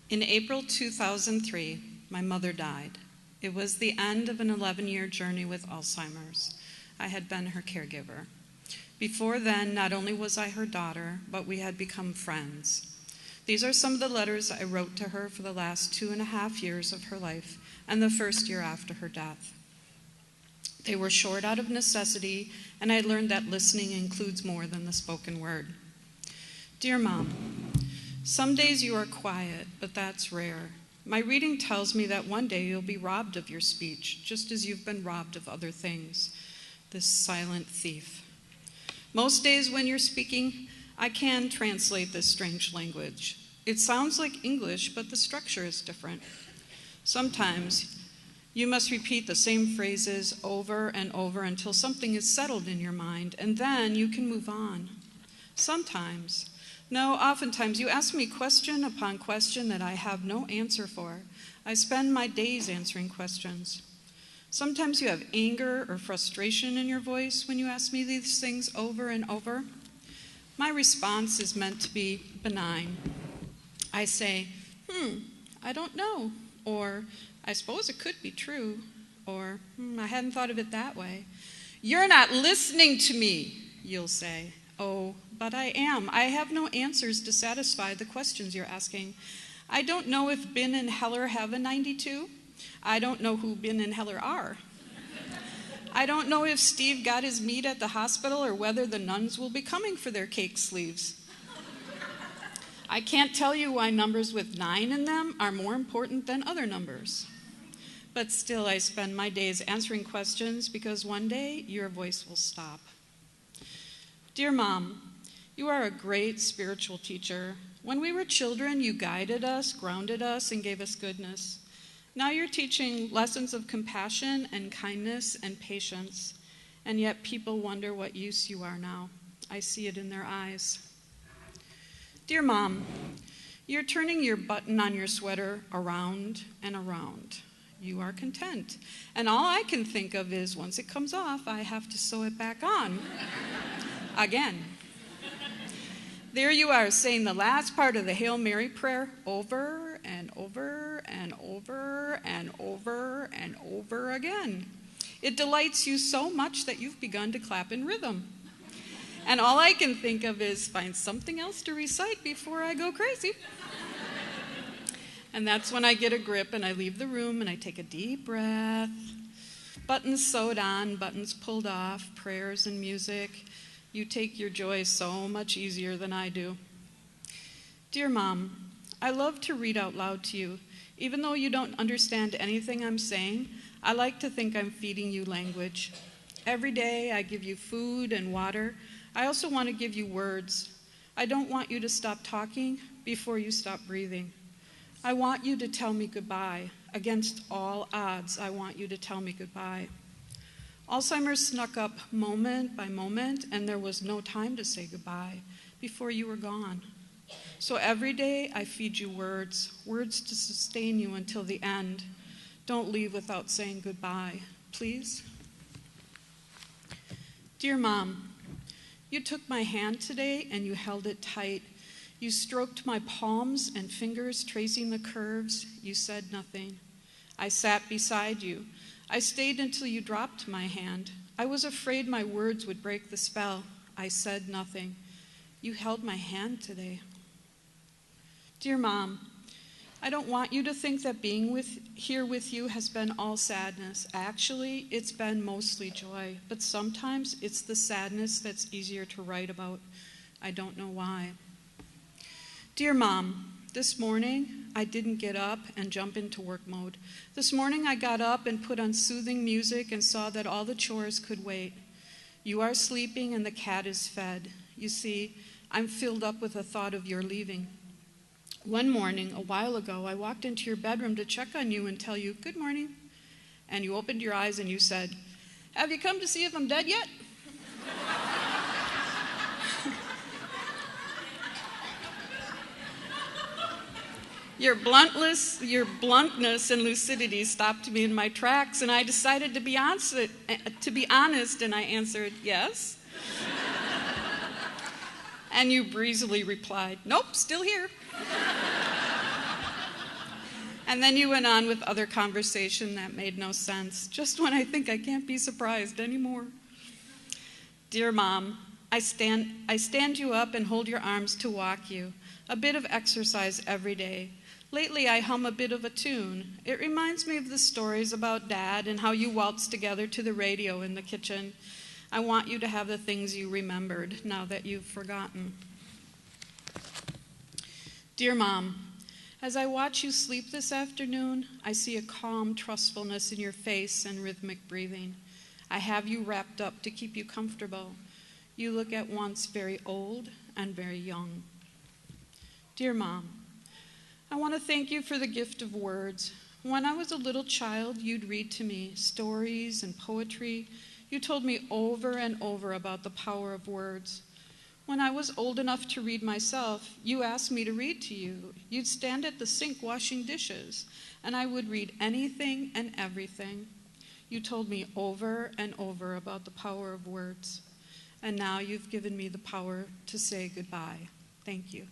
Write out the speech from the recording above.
In April 2003, my mother died. It was the end of an 11-year journey with Alzheimer's. I had been her caregiver. Before then, not only was I her daughter, but we had become friends. These are some of the letters I wrote to her for the last 2.5 years of her life and the first year after her death. They were short out of necessity, and I learned that listening includes more than the spoken word. Dear Mom, some days you are quiet, but that's rare. My reading tells me that one day you'll be robbed of your speech, just as you've been robbed of other things. This silent thief. Most days when you're speaking, I can translate this strange language. It sounds like English, but the structure is different. Sometimes you must repeat the same phrases over and over until something is settled in your mind, and then you can move on. Oftentimes, you ask me question upon question that I have no answer for. I spend my days answering questions. Sometimes you have anger or frustration in your voice when you ask me these things over and over. My response is meant to be benign. I say, I don't know, or I suppose it could be true, or I hadn't thought of it that way. You're not listening to me, you'll say. Oh, but I am. I have no answers to satisfy the questions you're asking. I don't know if Bin and Heller have a 92. I don't know who Bin and Heller are. I don't know if Steve got his meat at the hospital or whether the nuns will be coming for their cake sleeves. I can't tell you why numbers with 9 in them are more important than other numbers. But still, I spend my days answering questions because one day your voice will stop. Dear Mom, you are a great spiritual teacher. When we were children, you guided us, grounded us, and gave us goodness. Now you're teaching lessons of compassion and kindness and patience, and yet people wonder what use you are now. I see it in their eyes. Dear Mom, you're turning your button on your sweater around and around. You are content. And all I can think of is once it comes off, I have to sew it back on. Again. There you are saying the last part of the Hail Mary prayer over and over and over and over and over again. It delights you so much that you've begun to clap in rhythm. And all I can think of is find something else to recite before I go crazy. And that's when I get a grip and I leave the room and I take a deep breath. Buttons sewed on, buttons pulled off, prayers and music. You take your joy so much easier than I do. Dear Mom, I love to read out loud to you. Even though you don't understand anything I'm saying, I like to think I'm feeding you language. Every day I give you food and water. I also want to give you words. I don't want you to stop talking before you stop breathing. I want you to tell me goodbye. Against all odds, I want you to tell me goodbye. Alzheimer's snuck up moment by moment, and there was no time to say goodbye before you were gone. So every day I feed you words, words to sustain you until the end. Don't leave without saying goodbye, please. Dear Mom, you took my hand today and you held it tight. You stroked my palms and fingers, tracing the curves. You said nothing. I sat beside you. I stayed until you dropped my hand. I was afraid my words would break the spell. I said nothing. You held my hand today. Dear Mom, I don't want you to think that being here with you has been all sadness. Actually, it's been mostly joy, but sometimes it's the sadness that's easier to write about. I don't know why. Dear Mom, this morning I didn't get up and jump into work mode. This morning I got up and put on soothing music and saw that all the chores could wait. You are sleeping and the cat is fed. You see, I'm filled up with the thought of your leaving. One morning, a while ago, I walked into your bedroom to check on you and tell you, good morning. And you opened your eyes and you said, have you come to see if I'm dead yet? Your bluntness and lucidity stopped me in my tracks, and I decided to be honest, and I answered, yes. And you breezily replied, nope, still here. And then you went on with other conversation that made no sense, just when I think I can't be surprised anymore. Dear Mom, I stand you up and hold your arms to walk you, a bit of exercise every day. Lately, I hum a bit of a tune. It reminds me of the stories about Dad and how you waltzed together to the radio in the kitchen. I want you to have the things you remembered now that you've forgotten. Dear Mom, as I watch you sleep this afternoon, I see a calm trustfulness in your face and rhythmic breathing. I have you wrapped up to keep you comfortable. You look at once very old and very young. Dear Mom, I want to thank you for the gift of words. When I was a little child, you'd read to me stories and poetry. You told me over and over about the power of words. When I was old enough to read myself, you asked me to read to you. You'd stand at the sink washing dishes, and I would read anything and everything. You told me over and over about the power of words. And now you've given me the power to say goodbye. Thank you.